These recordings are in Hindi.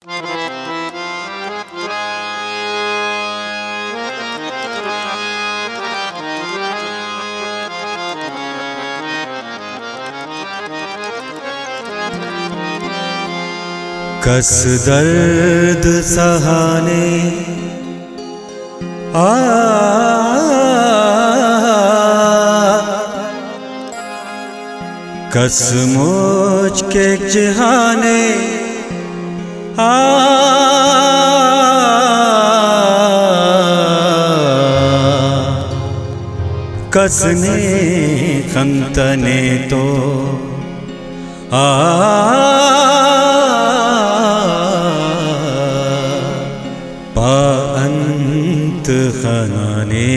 कस दर्द सहाने कस मोच के जहाने कसने खंतने तो पाअंत खनाने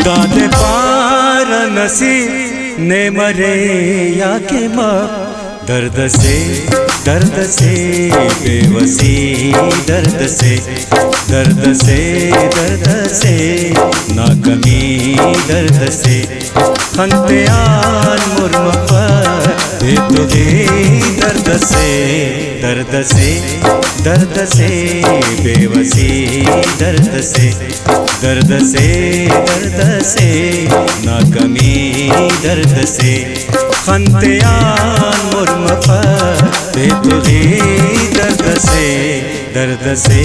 दादे पार नसीब ने मरे या के माँ दर्द से बेबसी दर्द से नाकमी दर्द से खंतेयान मुर्म पर बेतुदी दर्द से बेबसी दर्द से नाकमी दर्द से खंतेयान मुर्म पर बेतुदी दर्द से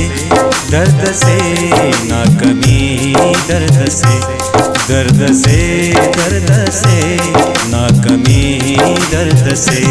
नाकमी दर्द से नाकमी दर्द से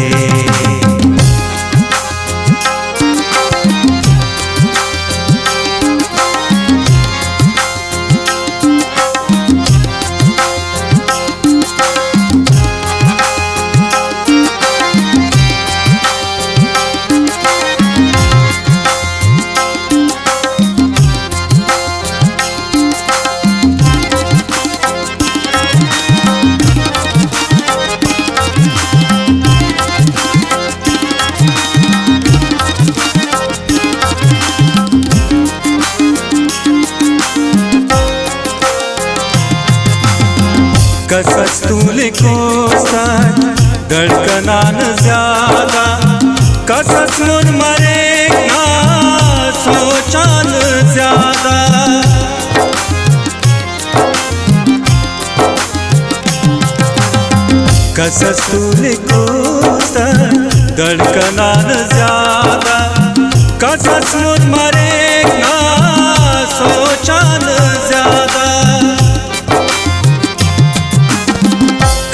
कसस तूले को धड़कनान ज्यादा कसस मुन मरे ना सोचान ज्यादा कसस तूले को धड़कनान ज्यादा कसस मुन मरे ना सोचान ज्यादा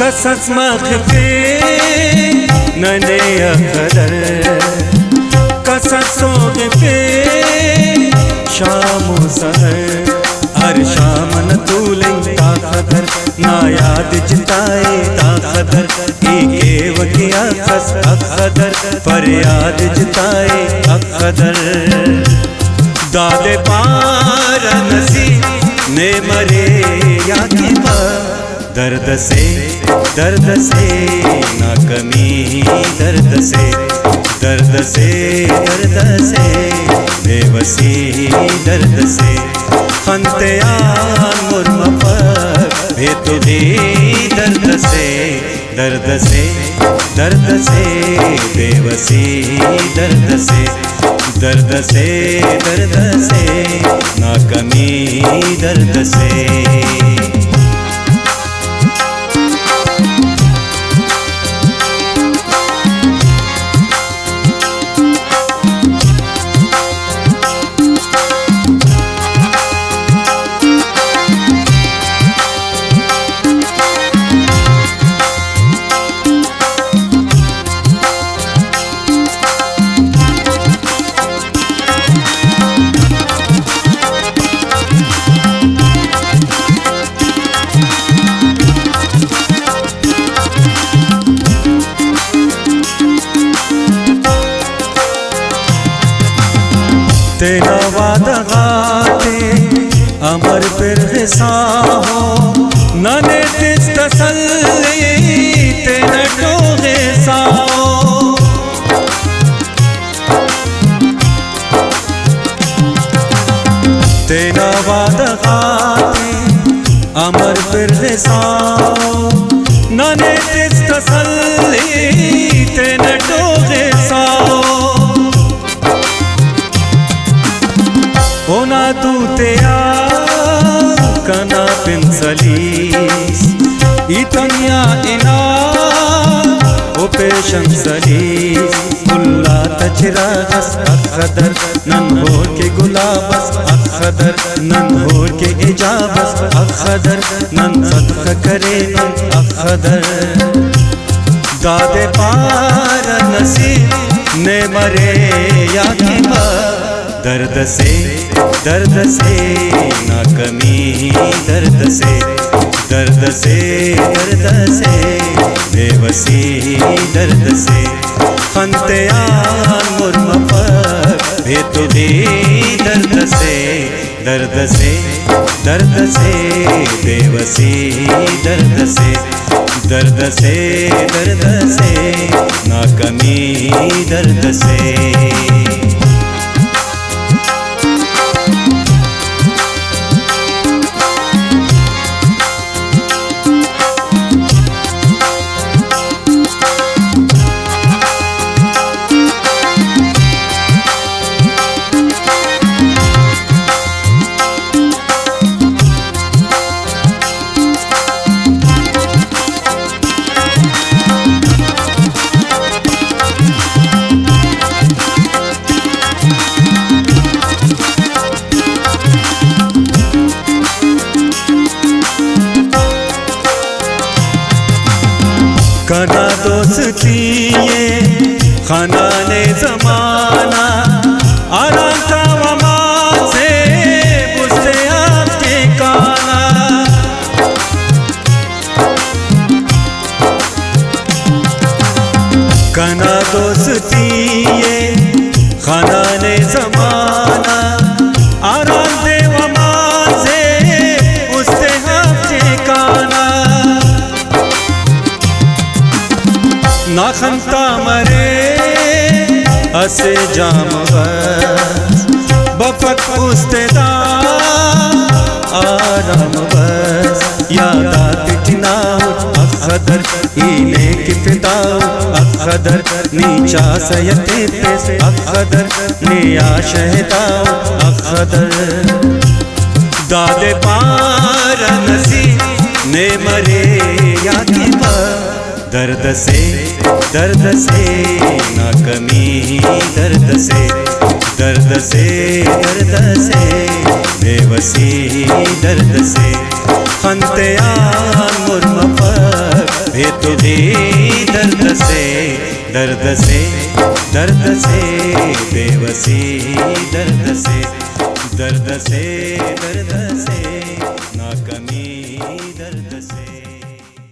कसस मखफे नने अखदर कससों पे शाम सहर हर शाम न तूले ताखदर ना याद जिताए ताखदर एक वकिया खस अखदर फरियाद जिताए अखदर दादे पार नसी ने मरे या की दर्द से नाकमी दर्द से बेबसी दर्द से खंतेयान मुर्म पर बेतुदी दर्द से बेबसी दर्द से नाकमी दर्द से साहो नने तिस तसल्ली ते नटोगे साहो तेरा वादा खाते अमर फिर साओ नने तिस तसल्ली ते नटोगे साओ होना तू तेया कना पिंसलीस इतनिया इना ओ पेशन सलीस कुल्ला तचरागस अखदर नन होर के गुलाबस अखदर नन होर के इजाबस अखदर नन सदख करे नन अखदर दादे पार नसीब ने मरे या की दर्द से ना कमी दर्द से बेबसी दर्द से खंतेयान मुर्मफर भेतुदी दर्द से बेबसी दर्द से ना कमी दर्द से कना दोस्ती ये खाना ने जमाना आराम का वमा से बुझते आपके काना कना दोस्ती ये खाना ने जमाना आराम दे वमा से बुझते आपके काना ना खंता मरे असे जाम बस बफक उस्तेदा आराम बस यादात टिनाउट अखदर इने की फिदाउट अखदर नीचा सयते पेस अखदर निया शहदाउट अखदर दादे पार नसी ने मरे या की दर्द से ना कमी दर्द से बेबसी दर्द से खंतेयान मुर्मफर भेतुदी दर्द से बेबसी दर्द से